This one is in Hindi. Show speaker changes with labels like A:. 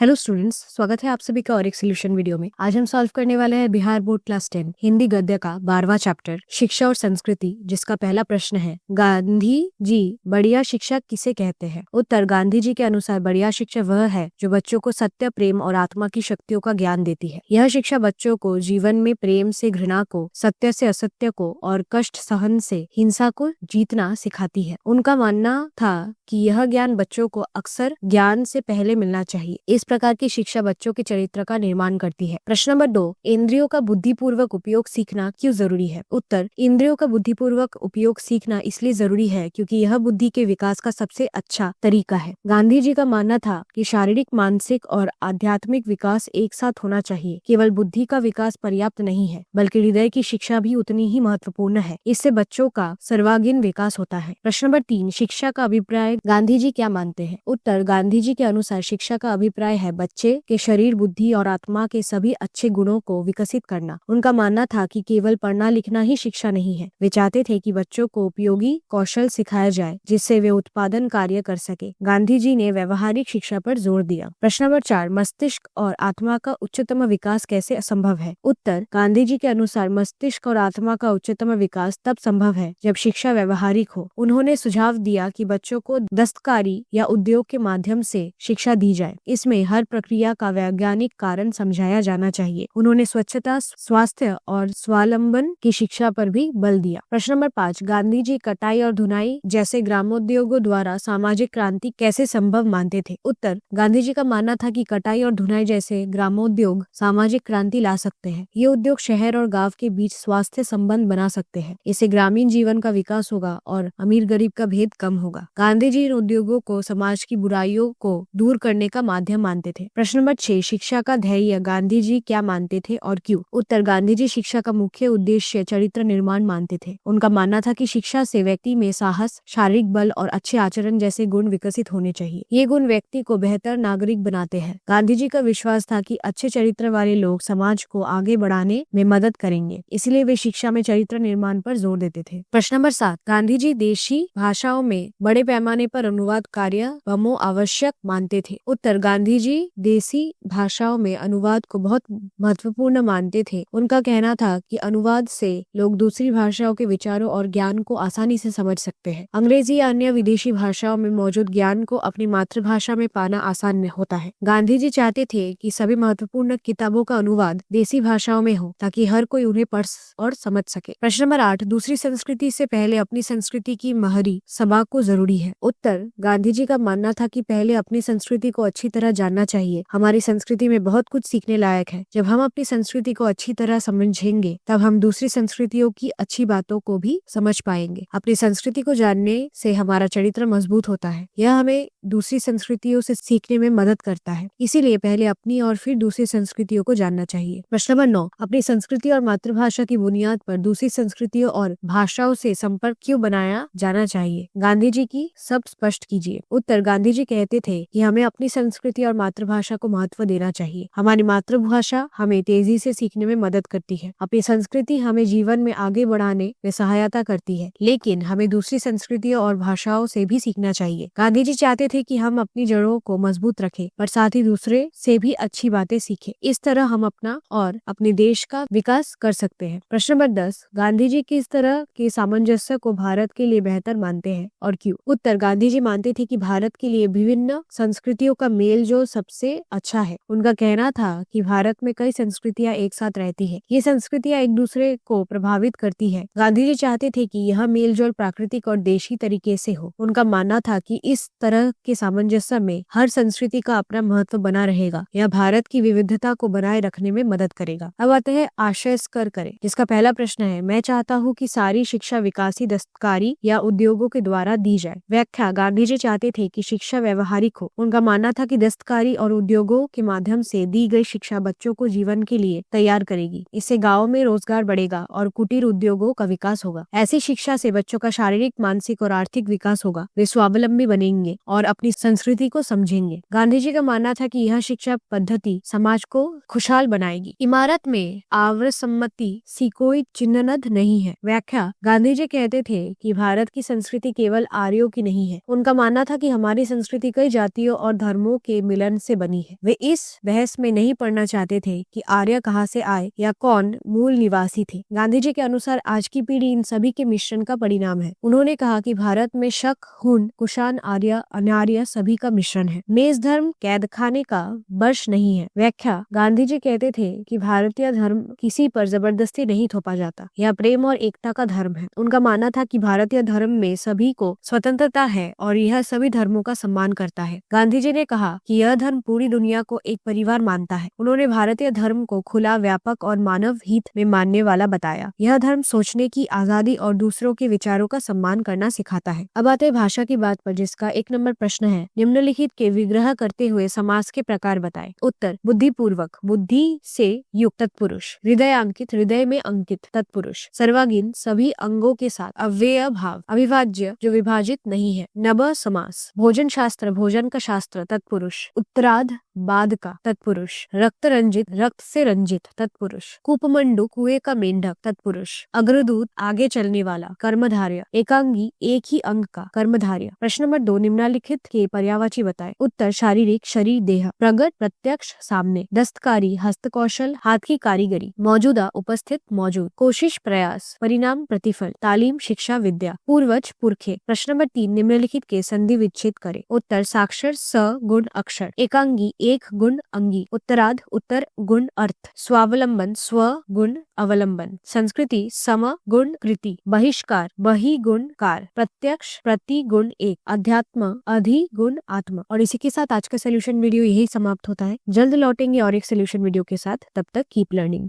A: हेलो स्टूडेंट्स, स्वागत है आप सभी का और एक सोल्यूशन वीडियो में। आज हम सॉल्व करने वाले हैं बिहार बोर्ड क्लास 10 हिंदी गद्य का 12वां चैप्टर शिक्षा और संस्कृति, जिसका पहला प्रश्न है गांधी जी बढ़िया शिक्षा किसे कहते हैं। उत्तर, गांधी जी के अनुसार बढ़िया शिक्षा वह है जो बच्चों को सत्य, प्रेम और आत्मा की शक्तियों का ज्ञान देती है। यह शिक्षा बच्चों को जीवन में प्रेम से घृणा को, सत्य से असत्य को और कष्ट सहन से हिंसा को जीतना सिखाती है। उनका मानना था कि यह ज्ञान बच्चों को अक्सर ज्ञान से पहले मिलना चाहिए। इस प्रकार की शिक्षा बच्चों के चरित्र का निर्माण करती है। प्रश्न नंबर 2, इंद्रियों का बुद्धिपूर्वक उपयोग सीखना क्यों जरूरी है। उत्तर, इंद्रियों का बुद्धिपूर्वक उपयोग सीखना इसलिए जरूरी है क्योंकि यह बुद्धि के विकास का सबसे अच्छा तरीका है। गांधी जी का मानना था कि शारीरिक, मानसिक और आध्यात्मिक विकास एक साथ होना चाहिए। केवल बुद्धि का विकास पर्याप्त नहीं है, बल्कि हृदय की शिक्षा भी उतनी ही महत्वपूर्ण है। इससे बच्चों का सर्वांगीण विकास होता है। प्रश्न नंबर 3, शिक्षा का अभिप्राय गांधी जी क्या मानते हैं। उत्तर, गांधी जी के अनुसार शिक्षा का अभिप्राय है बच्चे के शरीर, बुद्धि और आत्मा के सभी अच्छे गुणों को विकसित करना। उनका मानना था कि केवल पढ़ना लिखना ही शिक्षा नहीं है। वे चाहते थे कि बच्चों को उपयोगी कौशल सिखाया जाए जिससे वे उत्पादन कार्य कर सके। गांधी जी ने व्यवहारिक शिक्षा पर जोर दिया। प्रश्न नंबर 4, मस्तिष्क और आत्मा का उच्चतम विकास कैसे असंभव है। उत्तर, गांधी जी के अनुसार मस्तिष्क और आत्मा का उच्चतम विकास तब संभव है जब शिक्षा व्यवहारिक हो। उन्होंने सुझाव दिया कि बच्चों को दस्तकारी या उद्योग के माध्यम से शिक्षा दी जाए। इसमें हर प्रक्रिया का वैज्ञानिक कारण समझाया जाना चाहिए। उन्होंने स्वच्छता, स्वास्थ्य और स्वावलंबन की शिक्षा पर भी बल दिया। प्रश्न नंबर 5, गांधी जी कटाई और धुनाई जैसे ग्रामोद्योगों द्वारा सामाजिक क्रांति कैसे संभव मानते थे। उत्तर, गांधी जी का मानना था कि कटाई और धुनाई जैसे ग्रामोद्योग सामाजिक क्रांति ला सकते हैं। ये उद्योग शहर और गांव के बीच स्वास्थ्य संबंध बना सकते हैं। इससे ग्रामीण जीवन का विकास होगा और अमीर गरीब का भेद कम होगा। गांधी जी इन उद्योगों को समाज की बुराइयों को दूर करने का माध्यम मानते थे। प्रश्न नंबर 6, शिक्षा का ध्येय गांधी जी क्या मानते थे और क्यों। उत्तर, गांधी जी शिक्षा का मुख्य उद्देश्य चरित्र निर्माण मानते थे। उनका मानना था कि शिक्षा से व्यक्ति में साहस, शारीरिक बल और अच्छे आचरण जैसे गुण विकसित होने चाहिए। ये गुण व्यक्ति को बेहतर नागरिक बनाते हैं। गांधी जी का विश्वास था कि अच्छे चरित्र वाले लोग समाज को आगे बढ़ाने में मदद करेंगे, इसलिए वे शिक्षा में चरित्र निर्माण पर जोर देते थे। प्रश्न नंबर 7, गांधी जी देशी भाषाओं में बड़े पैमाने पर अनुवाद कार्य आवश्यक मानते थे। उत्तर, गांधी जी देसी भाषाओं में अनुवाद को बहुत महत्वपूर्ण मानते थे। उनका कहना था कि अनुवाद से लोग दूसरी भाषाओं के विचारों और ज्ञान को आसानी से समझ सकते हैं। अंग्रेजी या अन्य विदेशी भाषाओं में मौजूद ज्ञान को अपनी मातृभाषा में पाना आसान होता है। गांधी जी चाहते थे कि सभी महत्वपूर्ण किताबों का अनुवाद देसी भाषाओं में हो ताकि हर कोई उन्हें पढ़ और समझ सके। प्रश्न नंबर 8, दूसरी संस्कृति से पहले अपनी संस्कृति की महरी सभा को जरूरी है। उत्तर, गांधी जी का मानना था कि पहले अपनी संस्कृति को अच्छी तरह जानना चाहिए। हमारी संस्कृति में बहुत कुछ सीखने लायक है। जब हम अपनी संस्कृति को अच्छी तरह समझेंगे तब हम दूसरी संस्कृतियों की अच्छी बातों को भी समझ पाएंगे। अपनी संस्कृति को जानने से हमारा चरित्र मजबूत होता है। यह हमें दूसरी संस्कृतियों से सीखने में मदद करता है। इसीलिए पहले अपनी और फिर दूसरी संस्कृतियों को जानना चाहिए। प्रश्न नंबर 9, अपनी संस्कृति और मातृभाषा की बुनियाद पर दूसरी संस्कृतियों और भाषाओं से संपर्क क्यों बनाया जाना चाहिए। गांधी जी की सब स्पष्ट कीजिए। उत्तर, गांधी जी कहते थे कि हमें अपनी संस्कृति और मातृभाषा को महत्व देना चाहिए। हमारी मातृभाषा हमें तेजी से सीखने में मदद करती है। अपनी संस्कृति हमें जीवन में आगे बढ़ाने में सहायता करती है, लेकिन हमें दूसरी संस्कृतियों और भाषाओं से भी सीखना चाहिए। गांधी जी चाहते थे कि हम अपनी जड़ों को मजबूत रखें पर साथ ही दूसरे से भी अच्छी बातें सीखें। इस तरह हम अपना और अपने देश का विकास कर सकते हैं। प्रश्न नंबर 10, गांधी जी किस तरह के सामंजस्य को भारत के लिए बेहतर मानते हैं और क्यों। उत्तर, गांधी जी मानते थे कि भारत के लिए विभिन्न संस्कृतियों का मेल जो सबसे अच्छा है। उनका कहना था कि भारत में कई संस्कृतियां एक साथ रहती है। ये संस्कृतियां एक दूसरे को प्रभावित करती है। गांधी जी चाहते थे कि यह मेल जोल प्राकृतिक और देशी तरीके से हो। उनका मानना था कि इस तरह के सामंजस्य में हर संस्कृति का अपना महत्व बना रहेगा। यह भारत की विविधता को बनाए रखने में मदद करेगा। अब आते हैं आशयस्कर करें, जिसका पहला प्रश्न है मैं चाहता हूँ कि सारी शिक्षा विकासी, दस्तकारी या उद्योगों के द्वारा दी जाए। व्याख्या, गांधी जी चाहते थे कि शिक्षा व्यवहारिक हो। उनका मानना था कि दस्तकारी और उद्योगों के माध्यम से दी गई शिक्षा बच्चों को जीवन के लिए तैयार करेगी। इससे गाँव में रोजगार बढ़ेगा और कुटीर उद्योगों का विकास होगा। ऐसी शिक्षा से बच्चों का शारीरिक, मानसिक और आर्थिक विकास होगा। वे स्वावलंबी बनेंगे और अपनी संस्कृति को समझेंगे। गांधी जी का मानना था कि यह शिक्षा पद्धति समाज को खुशहाल बनाएगी। इमारत में आव्रसम्मति सी कोई चिन्हनद नहीं है। व्याख्या, गांधी जी कहते थे कि भारत की संस्कृति केवल आर्यों की नहीं है। उनका मानना था कि हमारी संस्कृति कई जातियों और धर्मों के मिलन कण से बनी है। वे इस बहस में नहीं पड़ना चाहते थे कि आर्य कहाँ से आए या कौन मूल निवासी थे। गांधी जी के अनुसार आज की पीढ़ी इन सभी के मिश्रण का परिणाम है। उन्होंने कहा कि भारत में शक, हुन, कुषाण, आर्य, अनार्य सभी का मिश्रण है। मेष धर्म कैद खाने का वर्ष नहीं है। व्याख्या: गांधी जी कहते थे कि भारतीय धर्म किसी पर जबरदस्ती नहीं थोपा जाता, यह प्रेम और एकता का धर्म है। उनका मानना था कि भारतीय धर्म में सभी को स्वतंत्रता है और यह सभी धर्मों का सम्मान करता है। गांधी जी ने कहा कि यह धर्म पूरी दुनिया को एक परिवार मानता है। उन्होंने भारतीय धर्म को खुला, व्यापक और मानव हित में मानने वाला बताया। यह धर्म सोचने की आजादी और दूसरों के विचारों का सम्मान करना सिखाता है। अब आते हैं भाषा की बात पर, जिसका 1 नंबर प्रश्न है, निम्नलिखित के विग्रह करते हुए समास के प्रकार बताएं। उत्तर: बुद्धिपूर्वक, बुद्धि से युक्त तत्पुरुष। हृदयांकित, हृदय में अंकित तत्पुरुष। सर्वांगीण, सभी अंगों के साथ। अव्यय भाव, अविभाज्य, जो विभाजित नहीं है। नभ समास। भोजन शास्त्र, भोजन का शास्त्र तत्पुरुष। उत्तरार्ध, बाद का तत्पुरुष। रक्त रंजित, रक्त से रंजित तत्पुरुष। कूपमंडू, कुएं का मेंढक तत्पुरुष। अग्रदूत, आगे चलने वाला कर्मधार्य। एकांगी, एक ही अंग का कर्मधार्य। प्रश्न नंबर 2, निम्नलिखित के पर्यायवाची बताएं। उत्तर: शारीरिक, शरीर, देह। प्रगट, प्रत्यक्ष, सामने। दस्तकारी, हस्तकौशल, हाथ की कारीगरी। मौजूदा, उपस्थित, मौजूद। कोशिश, प्रयास। परिणाम, प्रतिफल। तालीम, शिक्षा, विद्या। पूर्वज, पुरखे। प्रश्न नंबर 3, निम्नलिखित के संधि विच्छेद करें। उत्तर: साक्षर, स गुण अक्षर। एकांगी, एक गुण अंगी। उत्तरार्ध, उत्तर गुण अर्थ। स्वावलंबन, स्व गुण अवलंबन। संस्कृति, सम गुण कृति। बहिष्कार, बहि गुण कार। प्रत्यक्ष, प्रति गुण एक। अध्यात्म, अधि गुण आत्मा। और इसी के साथ आज का सोल्यूशन वीडियो यही समाप्त होता है। जल्द लौटेंगे और एक सोल्यूशन वीडियो के साथ। तब तक कीप लर्निंग।